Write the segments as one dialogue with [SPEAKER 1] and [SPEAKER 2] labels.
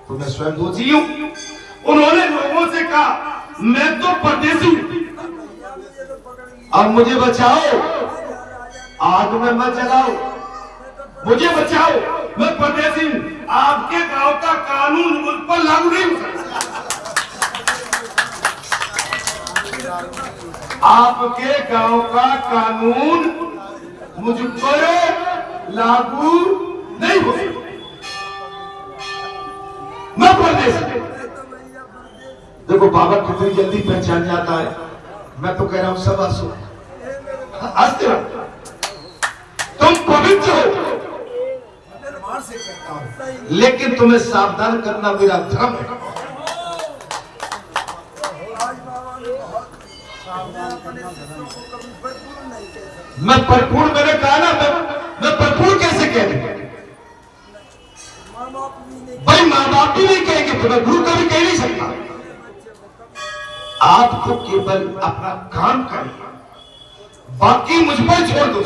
[SPEAKER 1] तो मैं स्वयं दोषी हूं। उन्होंने लोगों से कहा मैं तो परदेसी हूं, अब मुझे बचाओ, आग में मत जलाओ, मुझे बचाओ, मैं परदेसी हूं। आपके गांव का कानून मुझ पर लागू नहीं हो सकता, आपके गांव का कानून मुझ पर लागू नहीं हो सकता, मैं परदेसी। देखो बाबा कितनी जल्दी पहचान जाता है। मैं तो कह रहा हूं सब हंसो, हंसते रहो, तुम पवित्र हो, लेकिन तुम्हें सावधान करना मेरा धर्म है। मैं परिपूर्ण, मैंने कहा ना, मैं परिपूर्ण कैसे कह दूं? भाई माँ बाप भी नहीं कहेंगे तो मैं गुरु कभी कह नहीं सकता। आप तो केवल अपना काम करिए, बाकी मुझ पर छोड़ दो।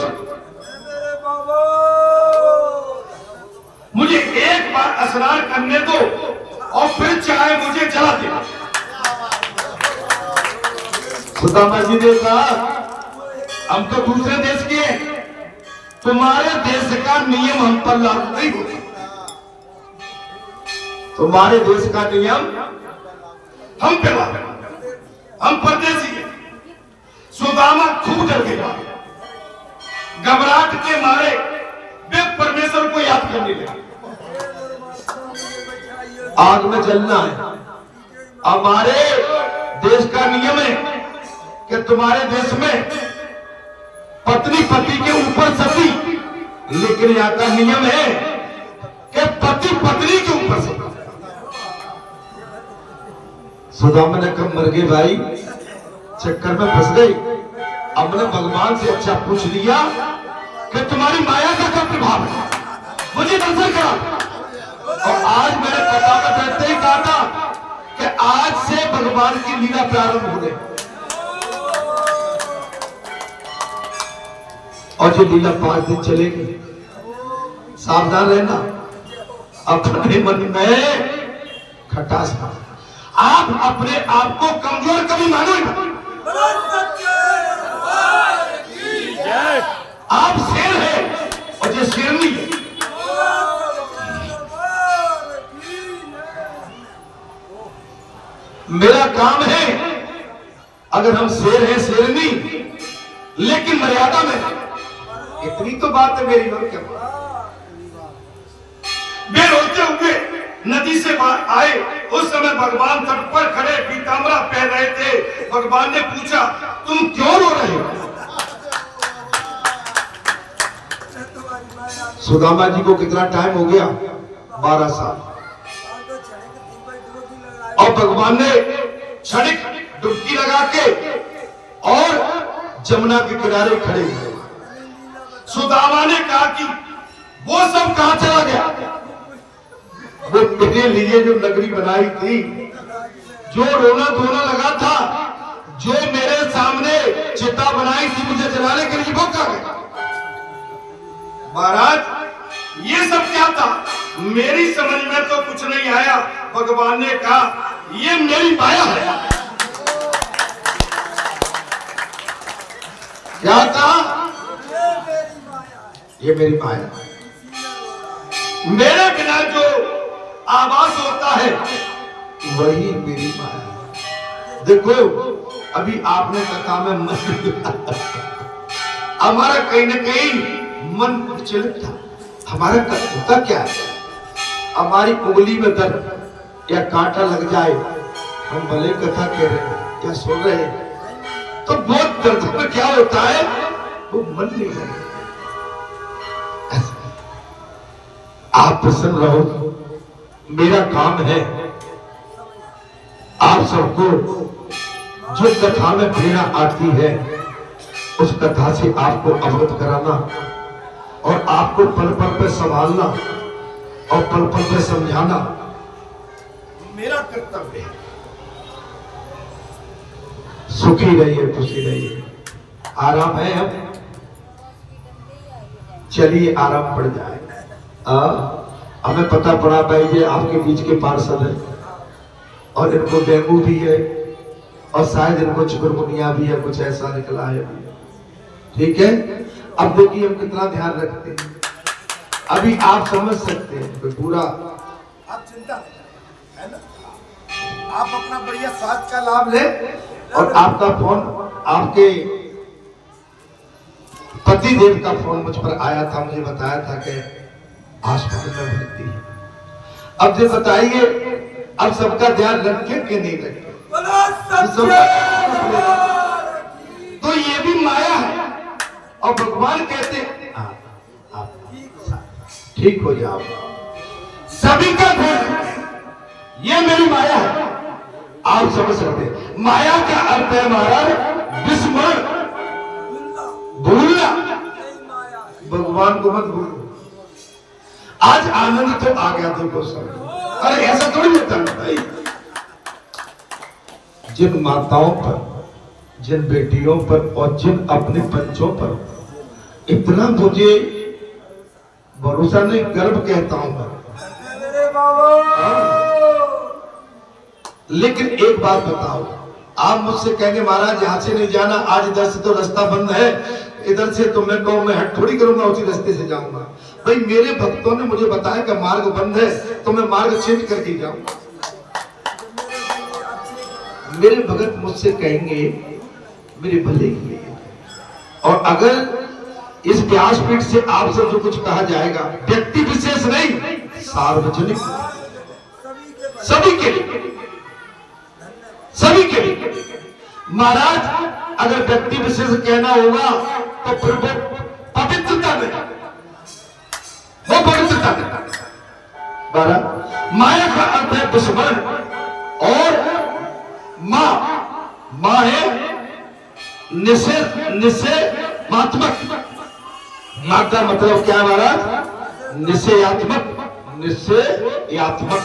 [SPEAKER 1] मुझे एक बार स्नान करने दो और फिर चाहे मुझे जला दे। सुदामा जी ने कहा हम तो दूसरे देश के हैं, तुम्हारे देश का नियम हम पर लागू नहीं होता, तुम्हारे देश का नियम हम पे लागू, हम परदेसी हैं। सुदामा खूब डर गया, घबराहट के मारे वे परमेश्वर को याद करने लगे। आग में जलना है, हमारे देश का नियम है कि तुम्हारे देश में पत्नी पति के ऊपर सती, लेकिन यहाँ का नियम है कि पति पत्नी के ऊपर सती। सुदामा ने कहा मर गए भाई, चक्कर में फंस गई। हमने भगवान से अच्छा पूछ लिया कि तुम्हारी माया का क्या प्रभाव है, मुझे दर्शन करा। और आज मैंने पता बैठते ही कहा था कि आज से भगवान की लीला प्रारंभ हो गई, और जो लीला 5 दिन चलेगी, सावधान रहना, अपने मन में खटास मार। आप अपने आप को कमजोर कभी मानो नहीं, आप शेर है और ये शेरनी है। मेरा काम है, अगर हम शेर हैं शेरनी, लेकिन मर्यादा में, इतनी तो बात है मेरी। और क्या वे रोते हुए नदी से बाहर आए, उस समय भगवान तट पर खड़े पीताम्बरा पहन रहे थे। भगवान ने पूछा तुम क्यों रो रहे हो? सुदामा जी को कितना टाइम हो गया? 12 साल। और भगवान ने क्षणिक डुबकी लगा के और जमुना के किनारे खड़े हुए। सुदामा ने कहा कि वो सब कहां चला गया? वो मेरे लिए जो नगरी बनाई थी, जो रोना धोना लगा था, जो मेरे सामने चिता बनाई थी मुझे जलाने के लिए, वो कहां गया? महाराज ये सब क्या था? मेरी समझ में तो कुछ नहीं आया। भगवान ने कहा ये मेरी माया है। क्या कहा? ये मेरी माया, मेरे बिना जो आवाज होता है वही मेरी माया। देखो अभी आपने कथा में मन हमारा कहीं ना कहीं मन विचलित था। हमारा होता क्या है, हमारी उंगली में दर्द या कांटा लग जाए, हम भले कथा कह रहे हैं या सुन रहे हैं, तो बहुत दर्द में क्या होता है, वो मन नहीं लगता। आप प्रसन्न रहो, मेरा काम है आप सबको जो कथा में प्रेरणा आती है उस कथा से आपको अवगत कराना और आपको पल पल पे संभालना और पल पल पे समझाना मेरा कर्तव्य है। सुखी रहिए, खुशी रहिए। आराम है, हम चलिए आराम पड़ जाए। हमें पता पड़ा भाई ये आपके बीच के पार्षद है और इनको डेंगू भी है और शायद इनको चिकनगुनिया भी है, कुछ ऐसा निकला है। ठीक है, अब देखिए हम कितना ध्यान रखते हैं। अभी आप समझ सकते हैं कोई पूरा,
[SPEAKER 2] आप चिंता है ना, आप अपना बढ़िया स्वास्थ्य का लाभ ले।
[SPEAKER 1] और आपका फोन, आपके पति देव का फोन मुझ पर आया था, मुझे बताया था कि हॉस्पिटल में भर्ती है। अब जो बताइए, अब सबका ध्यान रखे कि नहीं रखे? तो ये भी माया है और भगवान कहते हैं आप ठीक हो जाओ, सभी का गुण, ये मेरी माया है। आप समझ सकते हैं माया का अर्थ है महाराज विस्मरण, भूलना। भगवान को मत भूलो। आज आनंद तो आ गया देखो सब। अरे ऐसा थोड़ी होता है भाई। जिन माताओं पर, जिन बेटियों पर और जिन अपने बच्चों पर इतना मुझे भरोसा नहीं, गर्व कहता हूं मैं। लेकिन एक बात बताओ, आप मुझसे कहेंगे महाराज यहां से नहीं जाना, आज इधर से तो रास्ता बंद है, इधर से तो मैं कहूं मैं हट थोड़ी करूंगा, उसी रास्ते से जाऊंगा। भाई मेरे भक्तों ने मुझे बताया कि मार्ग बंद है तो मैं मार्ग चेंज करके जाऊंगा। मेरे भगत मुझसे कहेंगे मेरे भले के लिए, और अगर इस व्यासपीठ से आपसे जो कुछ कहा जाएगा व्यक्ति विशेष नहीं, सार्वजनिक, सभी के लिए, सभी के लिए। महाराज अगर व्यक्ति विशेष कहना होगा तो फिर वो पवित्रता में, वो पवित्रता में। माया का अर्थ है विस्मरण, और मां है निषेधात्मक। मां का मतलब क्या महाराज? निषेधात्मक, निषेधात्मक,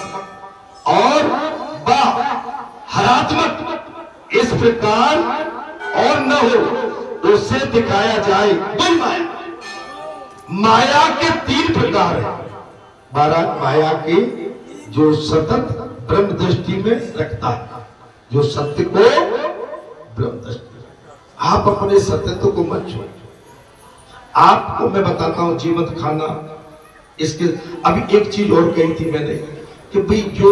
[SPEAKER 1] और बा हरात्मक। इस प्रकार और न हो उससे दिखाया जाए। माया, माया के 3 प्रकार है महाराज। माया के जो सतत ब्रह्म दृष्टि में रखता है, जो सत्य को ब्रह्म दृष्टि, आप अपने सत्यत्व को मत छोड़ो। आपको मैं बताता हूं जीवंत खाना, इसके अभी एक चीज और कही थी मैंने कि भाई जो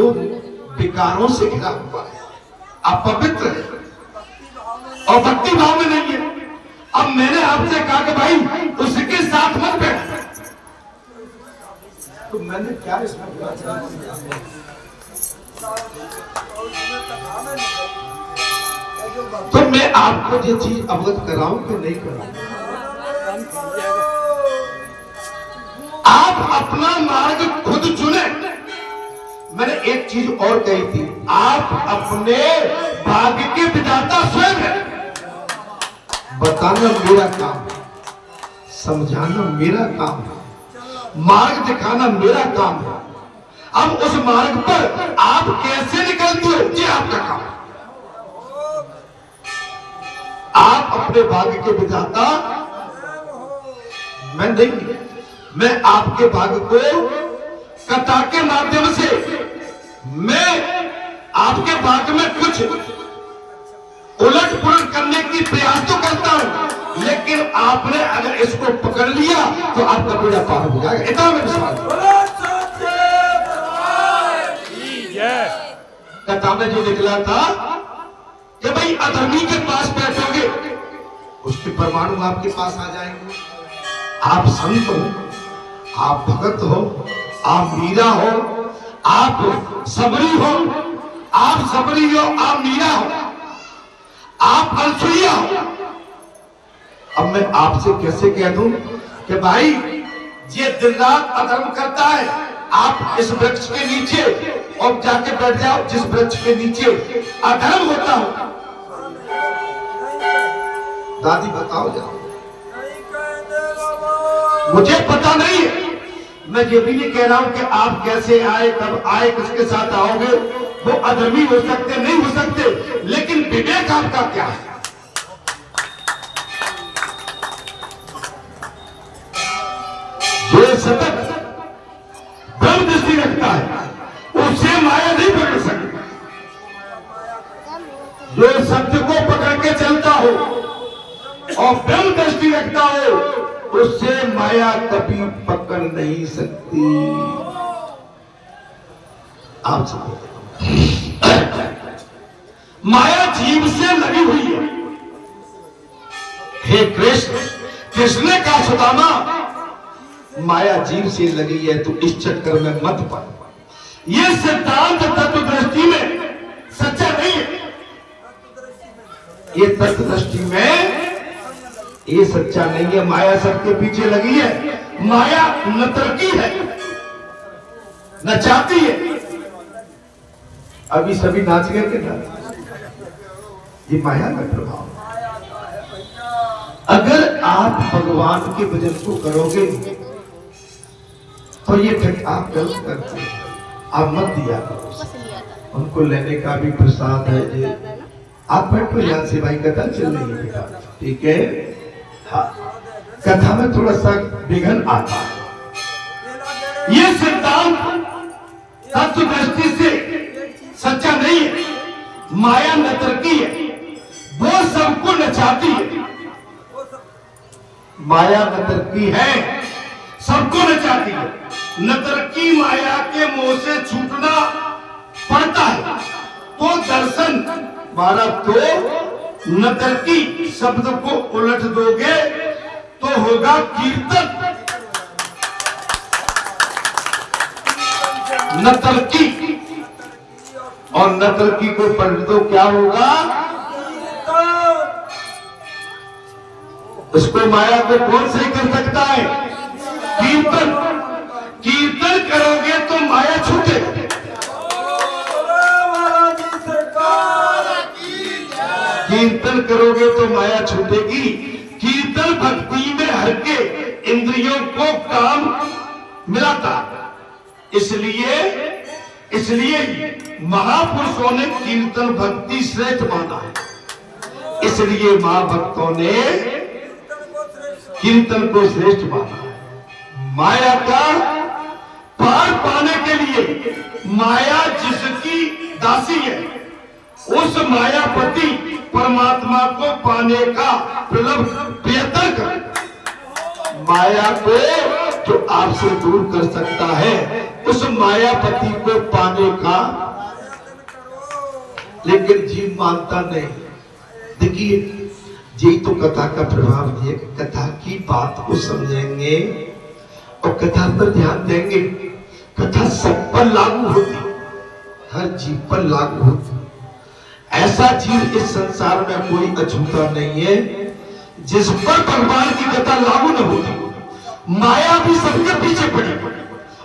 [SPEAKER 1] विकारों से घिरा हुआ है, अपवित्र है और भक्ति भाव में नहीं है। अब मैंने आपसे कहा कि भाई उसके साथ मत बैठ, तो मैंने क्या इसमें तो मैं आपको ये चीज अवगत कराऊं कि नहीं कराऊं? आप अपना मार्ग खुद चुने। मैंने एक चीज और कही थी, आप अपने भाग्य के विधाता स्वयं हैं। बताना मेरा काम है, समझाना मेरा काम है, मार्ग दिखाना मेरा काम है। अब उस मार्ग पर आप कैसे निकलते हो ये आपका काम है। आप अपने भाग्य के विधाता, मैं नहीं, मैं आपके भाग्य को कथा के माध्यम से मैं आपके भाग्य में कुछ उलट पुलट करने की प्रयास तो करता हूं, लेकिन आपने अगर इसको पकड़ लिया तो आपका बेड़ा पार हो जाएगा। इतना मैं विश्वास। कथा में जो निकला था कि भाई अधर्मी के पास बैठोगे उसके परमाणु आपके पास आ जाएंगे। आप संत हो, आप भगत हो, आप मीरा हो, आप सबरी हो, आप सबरी हो, आप मीरा हो, आप अलसुइया हो। अब मैं आपसे कैसे कह दूं कि भाई ये दिन रात अधर्म करता है, आप इस वृक्ष के नीचे और जाके बैठ जाओ जिस वृक्ष के नीचे अधर्म होता हो। दादी बताओ जाओ, मुझे पता नहीं है। मैं ये भी नहीं कह रहा हूं कि आप कैसे आए, कब आए, किसके साथ आओगे, वो अधर्मी हो सकते, नहीं हो सकते, लेकिन विवेक आपका क्या है? जो सतत ब्रह्म सत्य को पकड़ के चलता हो और ब्रह्म दृष्टि रखता हो, उससे माया कभी पकड़ नहीं सकती। आप समझो, माया जीव से लगी हुई है। हे कृष्ण, कृष्ण ने कहा सुदामा, माया जीव से लगी है, तू इस चक्कर में मत पड़। यह सिद्धांत तत्व दृष्टि में सच्चा नहीं है। ये तत्व दृष्टि में ये सच्चा नहीं है। माया सबके पीछे लगी है। माया नर्तकी है, नचाती है। अभी सभी नाच गए थे ना, ये माया का प्रभाव। अगर आप भगवान के भजन को करोगे तो ये आप गलत करते हैं। आप मत दिया करो, उनको लेने का भी प्रसाद है जी। आप बैठो, यहाँ से भाई कथा चल रही है बेटा, ठीक है। हाँ, कथा में थोड़ा सा विघ्न आता है। ये सिद्धांत तत्व दृष्टि से सच्चा नहीं है। माया नर्तकी है, वो सबको नचाती है। माया नर्तकी है, सबको नचाती है। नर्तकी माया के मोह से छूटना पड़ता है तो दर्शन मारा। तो नर्तकी शब्द को उलट दोगे तो होगा कीर्तन। नर्तकी और नर्तकी को पलट दो, क्या होगा? उसको माया को कौन सही कर सकता है? कीर्तन। कीर्तन करोगे तो माया छूटे। कीर्तन करोगे तो माया छूटेगी। कीर्तन भक्ति में हर के इंद्रियों को काम मिलाता। इसलिए महापुरुषों ने कीर्तन भक्ति श्रेष्ठ माना है। इसलिए महाभक्तों ने कीर्तन को श्रेष्ठ माना है। माया का पार पाने के लिए माया जिसकी दासी है, उस मायापति परमात्मा को पाने का प्रयत्न कर। माया को जो आपसे दूर कर सकता है, उस मायापति को पाने का, लेकिन जीव मानता नहीं। देखिए, यही तो कथा का प्रभाव है। कथा की बात को समझेंगे और कथा पर ध्यान देंगे। कथा सब पर लागू होती, हर जीव पर लागू होती। ऐसा जीव इस संसार में कोई अछूता नहीं है जिस पर भगवान की कथा लागू न होती। माया भी सबके पीछे पड़ी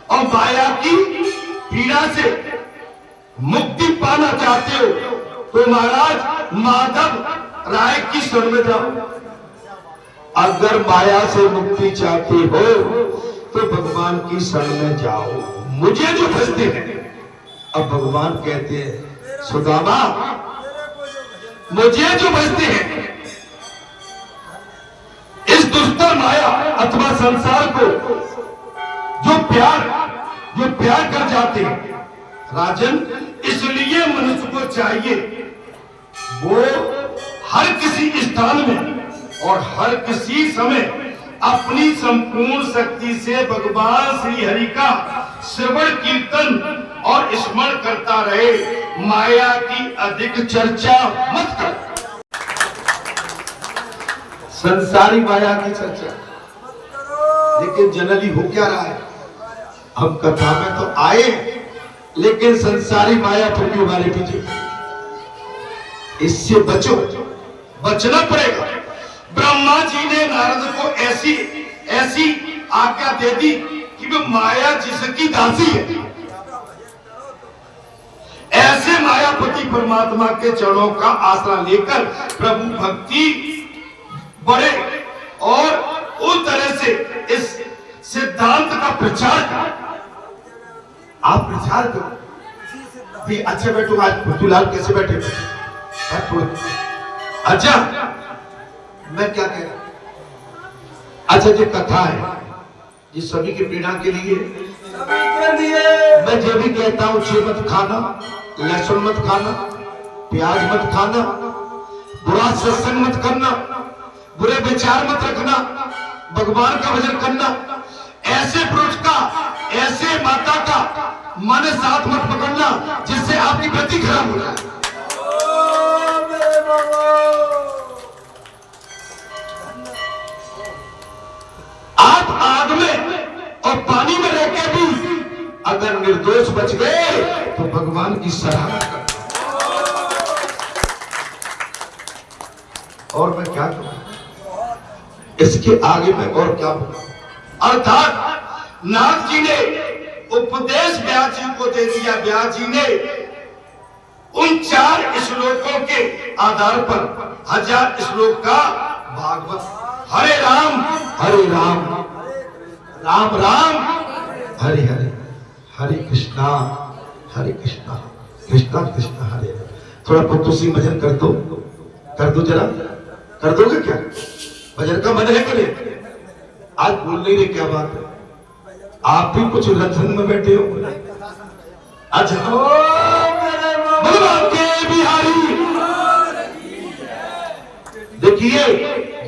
[SPEAKER 1] और माया की पीड़ा से मुक्ति पाना चाहते हो तो महाराज माधव राय की शरण में जाओ। अगर माया से मुक्ति चाहते हो तो भगवान की शरण में जाओ। मुझे जो भजते हैं, अब भगवान कहते हैं सुदामा, मुझे जो भजते हैं, इस दुष्टर माया अथवा संसार को जो प्यार कर जाते हैं राजन, इसलिए मनुष्य को चाहिए वो हर किसी स्थान में और हर किसी समय अपनी संपूर्ण शक्ति से भगवान श्री हरि का श्रवण कीर्तन और स्मरण करता रहे। माया की अधिक चर्चा मत कर। संसारी माया की चर्चा, लेकिन जनरली हो क्या रहा है? हम कथा में तो आए, लेकिन संसारी माया फिर भी हमारे पीछे। इससे बचो, बचना पड़ेगा। ब्रह्मा जी ने नारद को ऐसी आज्ञा दे दी कि वो माया जिसकी दासी है, ऐसे मायापति परमात्मा के चरणों का आसरा लेकर प्रभु भक्ति बढ़े और उस तरह से इस सिद्धांत का प्रचार कर। आप प्रचार करो। अच्छा बैठो, आज पुतुलाल कैसे बैठे? अच्छा, मैं क्या कह रहा हूं? अच्छा, जो कथा है ये सभी की पीड़ा के लिए, मैं जो भी कहता हूं, छे मत खाना, लहसुन मत खाना, प्याज मत खाना, बुरा सत्संग मत करना, बुरे विचार मत रखना, भगवान का भजन करना। ऐसे पुरुष का, ऐसे माता का मन साथ मत पकड़ना जिससे आपकी गति खराब हो जाए। आप आग में और पानी में रहकर भी अगर निर्दोष बच गए तो भगवान की सराहना कर। और मैं क्या कहूं इसके आगे मैं और क्या बोलूं। अर्थात नाथ जी ने उपदेश व्यास जी को दे दिया। व्यास जी ने उन 4 श्लोकों के आधार पर 1000 श्लोक का भागवत, हरे राम राम राम हरे हरे, हरे कृष्णा कृष्णा कृष्णा हरे हरे। थोड़ा पुतुसी भजन कर दो जरा, कर दोगे क्या? भजन का मन है कि नहीं? आज बोल नहीं रहे, क्या बात है? आप भी कुछ रंजन में बैठे हो। अच्छा भगवान के बिहारी, देखिए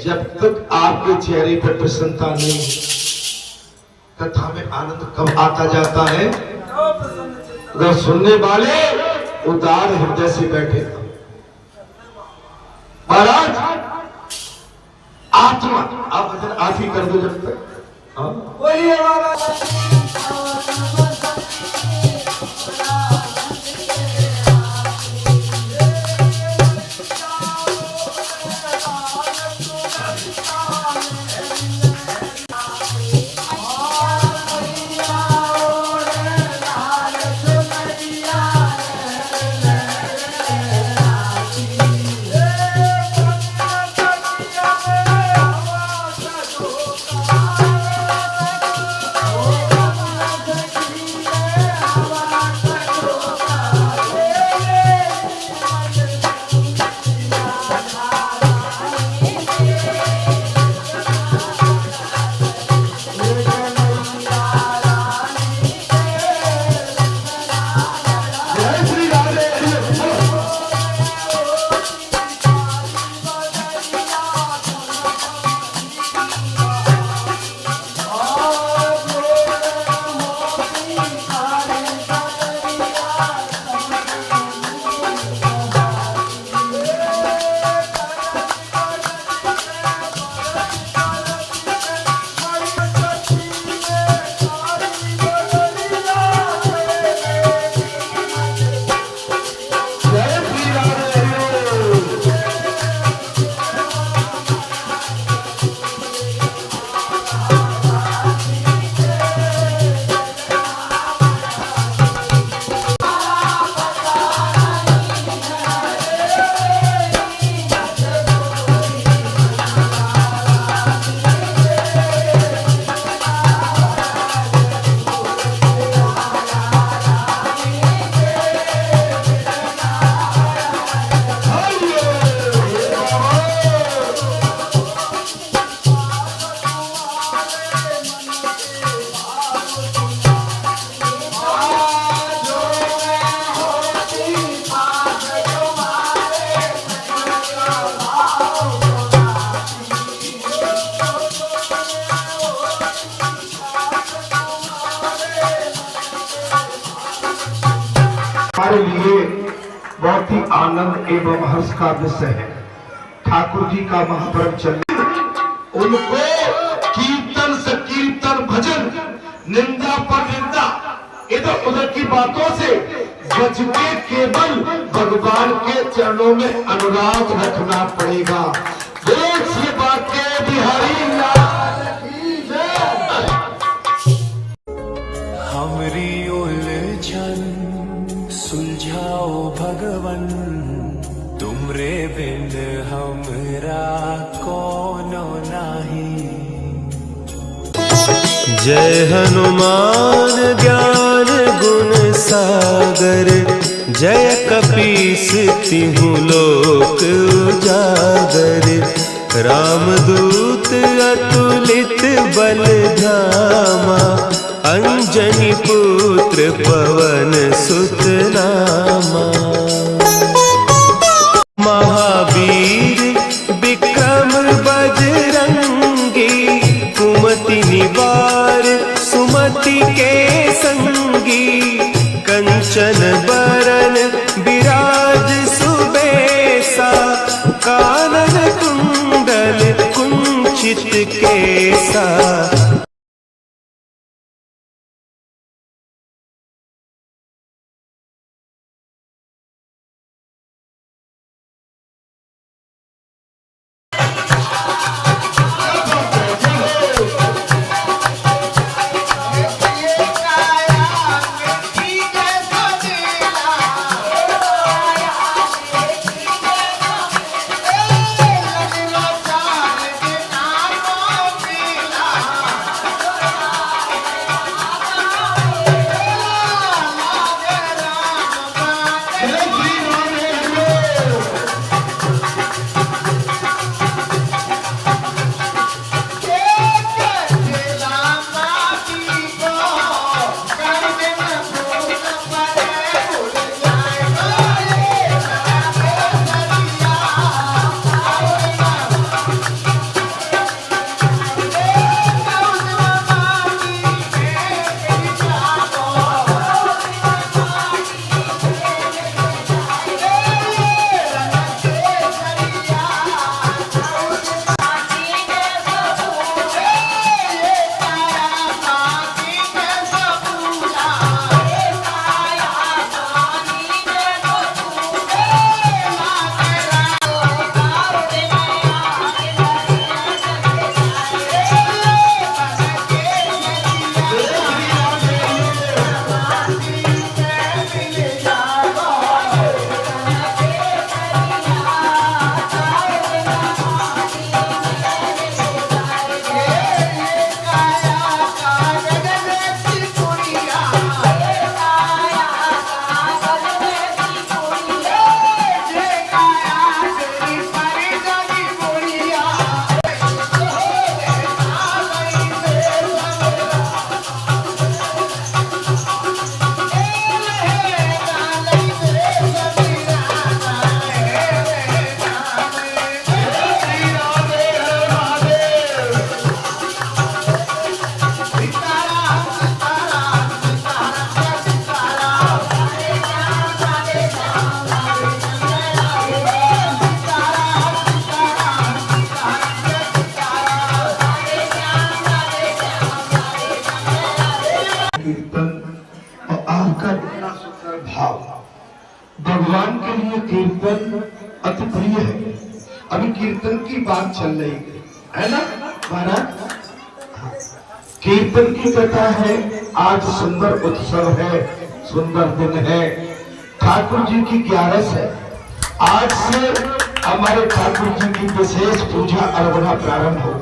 [SPEAKER 1] जब तक आपके चेहरे पर प्रसन्नता नहीं, कथा में आनंद कब आता जाता है? अगर सुनने वाले उदार हृदय से बैठे। महाराज आत्मा, आप भजन आप ही कर दो जब तक। बोलिए हमारे लिए बहुत ही आनंद एवं हर्ष का विषय है। ठाकुर जी का महापर्व चलने, उनको कीर्तन से कीर्तन, भजन, निंदा पर निंदा, इधर उधर की बातों से बच के केवल भगवान के चरणों में अनुराग रखना पड़ेगा। बोलिए बाके बिहारी लाल की जय।
[SPEAKER 3] हमरी उलझन सुलझाओ भगवन, तुमरे बिन हमरा कोनो नाही। जय हनुमान ज्ञान गुण सागर, जय कपीस तिहु लोक उजागर। रामदूत अतुलित बल धामा, अंजनी पुत्र पवन सुत नामा। महावीर बरन विराज सुबेसा, कानन कुंडल कुंचित केसा।
[SPEAKER 1] कीर्तन और आपका इतना सुंदर भाव, भगवान के लिए कीर्तन अति प्रिय है। अभी कीर्तन की बात चल रही है ना महाराज? कीर्तन की कथा है। आज सुंदर उत्सव है, सुंदर दिन है, ठाकुर जी की 11 है। आज से हमारे ठाकुर जी की विशेष पूजा अर्चना प्रारंभ हो।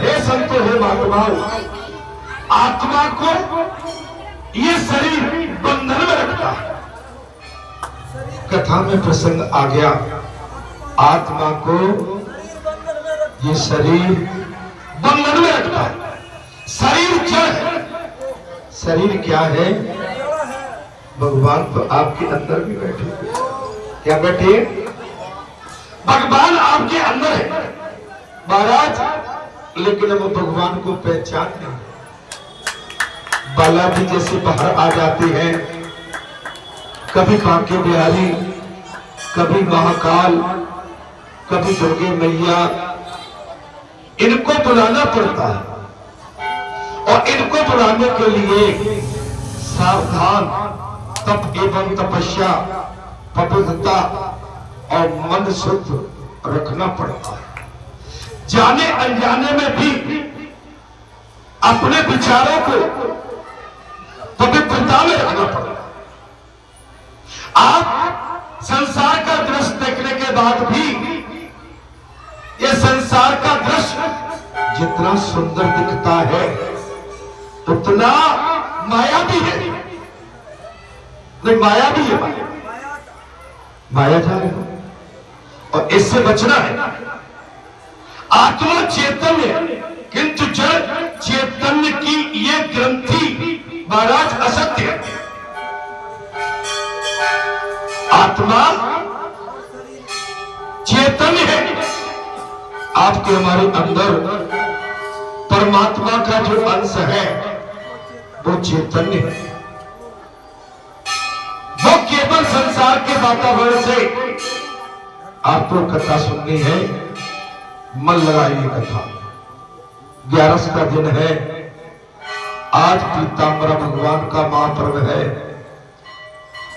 [SPEAKER 1] हे संतो, हे महात्माओं, आत्मा को ये शरीर बंधन में रखता है। कथा में प्रसंग आ गया, आत्मा को ये शरीर बंधन में रखता है। शरीर जड़ है। शरीर क्या है? भगवान तो आपके अंदर भी बैठे। क्या बैठे? भगवान आपके अंदर है महाराज, लेकिन हम भगवान को पहचान नहीं। बाला भी जैसे बाहर आ जाते हैं, कभी बांके बिहारी, कभी महाकाल, कभी दुर्गे मैया, इनको बुलाना पड़ता है। और इनको बुलाने के लिए सावधान, तप एवं तपस्या, पवित्रता और मन शुद्ध रखना पड़ता है। जाने अनजाने में भी अपने विचारों को पवित्रता में रखना पड़ता है। आप संसार का दृश्य देखने के बाद भी ये संसार का दृश्य जितना सुंदर दिखता है उतना माया भी है। नहीं, माया भी है। माया जा रही है और इससे बचना है। आत्मा चैतन्य, किंतु जड़ चैतन्य की ये ग्रंथि महाराज असत्य है। आत्मा चैतन्य है। आपके हमारे अंदर परमात्मा का जो अंश है वो चैतन्य है। संसार के वातावरण से आपको कथा सुननी है, मन लगाइए कथा। 11 का दिन है, आज पीताम्बरा भगवान का महापर्व है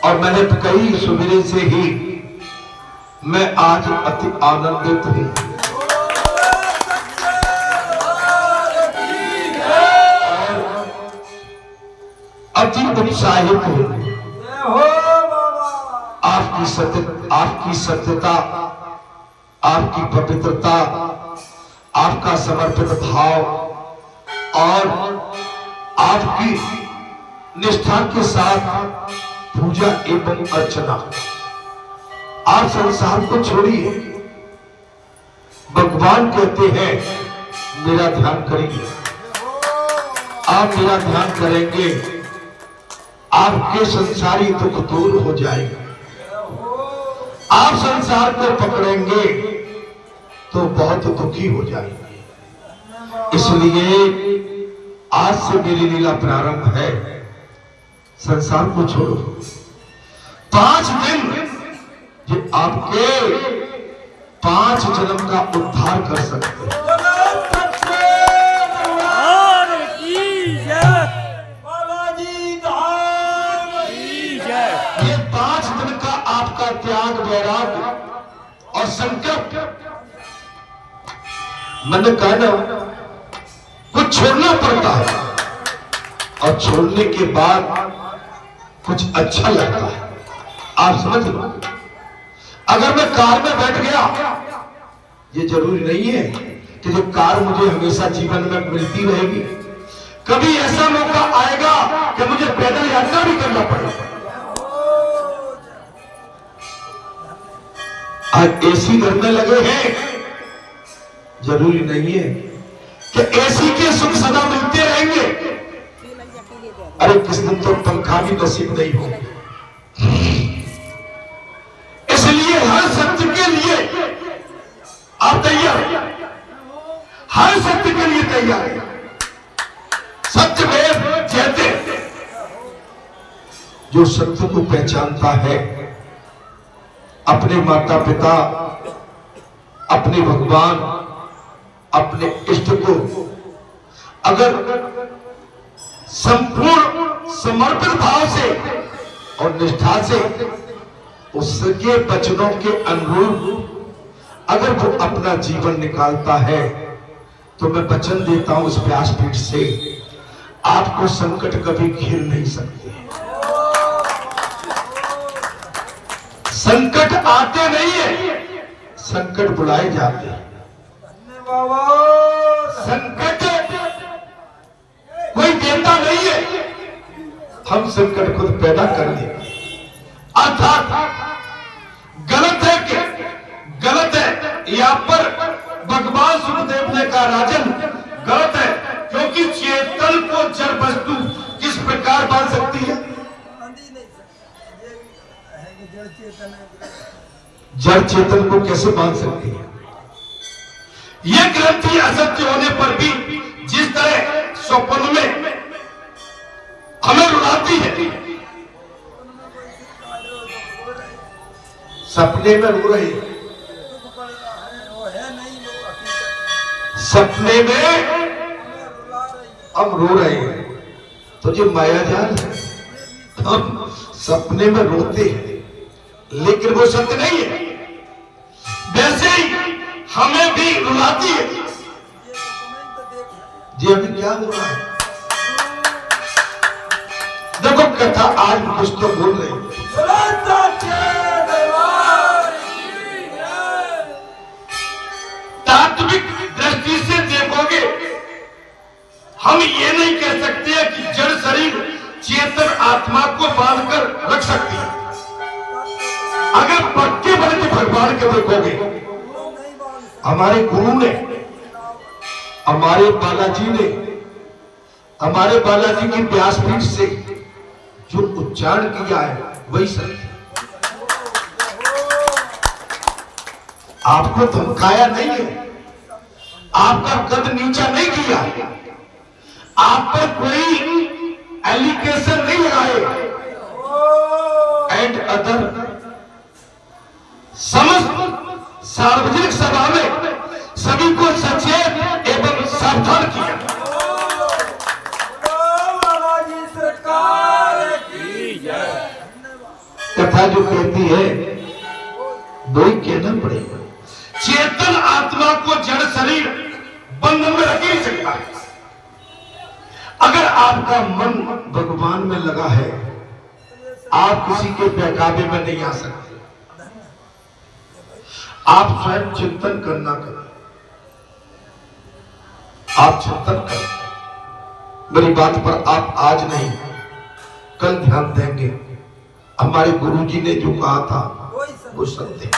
[SPEAKER 1] और मैंने कई सुबह से ही मैं आज अति आनंदित हूं। अति उत्साहित हूं। आपकी सत्यता, आपकी पवित्रता, आपका समर्पित भाव और आपकी निष्ठा के साथ पूजा एवं अर्चना। आप संसार को छोड़िए, भगवान कहते हैं मेरा ध्यान करिए। आप मेरा ध्यान करेंगे, आपके संसारी दुख दूर हो जाएगा। आप संसार को पकड़ेंगे तो बहुत दुखी हो जाएंगे। इसलिए आज से मेरी लीला प्रारंभ है। संसार को छोड़ो। 5 दिन ये आपके 5 जन्म का उद्धार कर सकते हैं। ये 5 दिन का आपका त्याग, वैराग्य और संकल्प, मैंने कहा ना, कुछ छोड़ना पड़ता है और छोड़ने के बाद कुछ अच्छा लगता है। आप समझ लो, अगर मैं कार में बैठ गया, ये जरूरी नहीं है कि जो कार मुझे हमेशा जीवन में मिलती रहेगी। कभी ऐसा मौका आएगा कि मुझे पैदल यात्रा भी करना पड़ेगा। आज एसी घर में लगे हैं, जरूरी नहीं है कि एसी के सुख सदा मिलते रहेंगे। अरे किस दिन तो पंखा भी नसीब नहीं हो। इसलिए हर सत्य के लिए आप तैयार, हर सत्य के लिए तैयार। सत्य में जयते, जो सत्य को पहचानता है, अपने माता पिता, अपने भगवान, अपने इष्ट को अगर संपूर्ण समर्पित भाव से और निष्ठा से उसके वचनों के अनुरूप अगर वो अपना जीवन निकालता है, तो मैं वचन देता हूं इस व्यासपीठ से, आपको संकट कभी घेर नहीं सकते। संकट आते नहीं है, संकट बुलाए जाते हैं। संकट कोई देता नहीं है, हम संकट खुद पैदा कर लेते। अर्थात गलत है कि गलत है, यहां पर भगवान सुखदेव ने कहा राजन गलत है, क्योंकि चेतन को जड़ वस्तु किस प्रकार बांध सकती है? जड़ चेतन को कैसे बांध सकती है? यह ग्रंथि असत्य होने पर भी जिस तरह स्वप्न में हमें रुलाती है, सपने में रो रही, सपने में हम रो रहे हैं, तो जो माया जाल है, हम सपने में रोते हैं लेकिन वो सत्य नहीं है। वैसे ही हमें भी रुलाती है। जी अभी क्या हो रहा है? देखो कथा आज कुछ तो बोल रही है। तात्विक दृष्टि से देखोगे, हम ये नहीं कह सकते कि जड़ शरीर चेतन आत्मा को बांधकर रख सकती है। अगर पक्के बल के भगवान के देखोगे, हमारे गुरु ने, हमारे बालाजी की व्यासपीठ से जो उच्चारण किया है वही सत्य। आपको धमकाया नहीं है, आपका कद नीचा नहीं किया, आप पर कोई एलिगेशन नहीं लगाए एंड अदर कथा जो कहती है वो ही कहना पड़ेगा। चेतन आत्मा को जड़ शरीर बंधन में रख नहीं सकता है। अगर आपका मन भगवान में लगा है, आप किसी के बहकावे में नहीं आ सकते। आप स्वयं चिंतन करना करें, आप चिंतन करें। मेरी बात पर आप आज नहीं कल ध्यान देंगे। हमारे गुरुजी ने जो कहा था वो सत्य है।